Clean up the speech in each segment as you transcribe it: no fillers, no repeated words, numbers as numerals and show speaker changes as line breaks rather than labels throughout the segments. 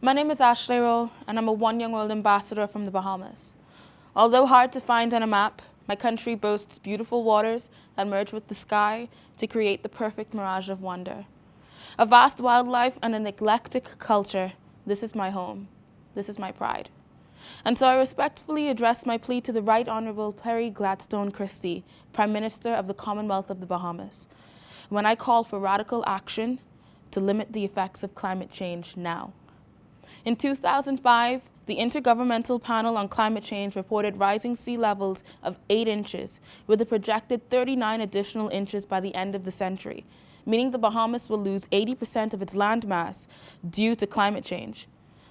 My name is Ashleigh Rolle, and I'm a one-young-old ambassador from the Bahamas. Although hard to find on a map, my country boasts beautiful waters that merge with the sky to create the perfect mirage of wonder. A vast wildlife and an eclectic culture, this is my home. This is my pride. And so I respectfully address my plea to the Right Honourable Perry Gladstone Christie, Prime Minister of the Commonwealth of the Bahamas, when I call for radical action to limit the effects of climate change now. In 2005, the Intergovernmental Panel on Climate Change reported rising sea levels of 8 inches, with a projected 39 additional inches by the end of the century, meaning the Bahamas will lose 80% of its landmass due to climate change.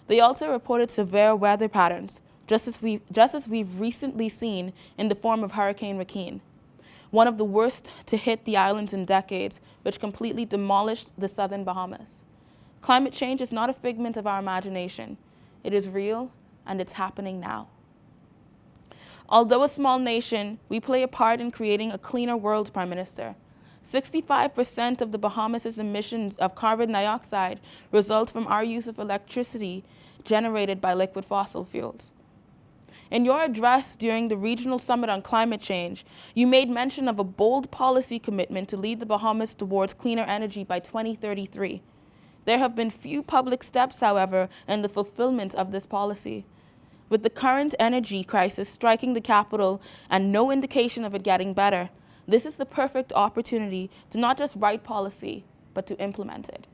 They also reported severe weather patterns, just as we've recently seen in the form of Hurricane Joaquin, one of the worst to hit the islands in decades, which completely demolished the southern Bahamas. Climate change is not a figment of our imagination. It is real, and it's happening now. Although a small nation, we play a part in creating a cleaner world, Prime Minister. 65% of the Bahamas' emissions of carbon dioxide result from our use of electricity generated by liquid fossil fuels. In your address during the Regional Summit on Climate Change, you made mention of a bold policy commitment to lead the Bahamas towards cleaner energy by 2033. There have been few public steps, however, in the fulfillment of this policy. With the current energy crisis striking the capital and no indication of it getting better, this is the perfect opportunity to not just write policy, but to implement it.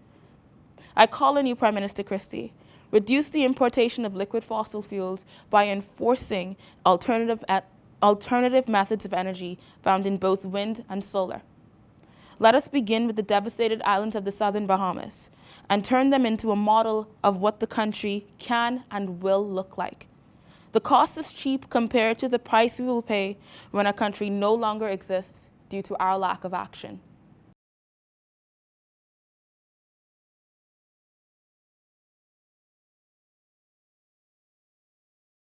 I call on you, Prime Minister Christie, reduce the importation of liquid fossil fuels by enforcing alternative methods of energy found in both wind and solar. Let us begin with the devastated islands of the southern Bahamas and turn them into a model of what the country can and will look like. The cost is cheap compared to the price we will pay when our country no longer exists due to our lack of action.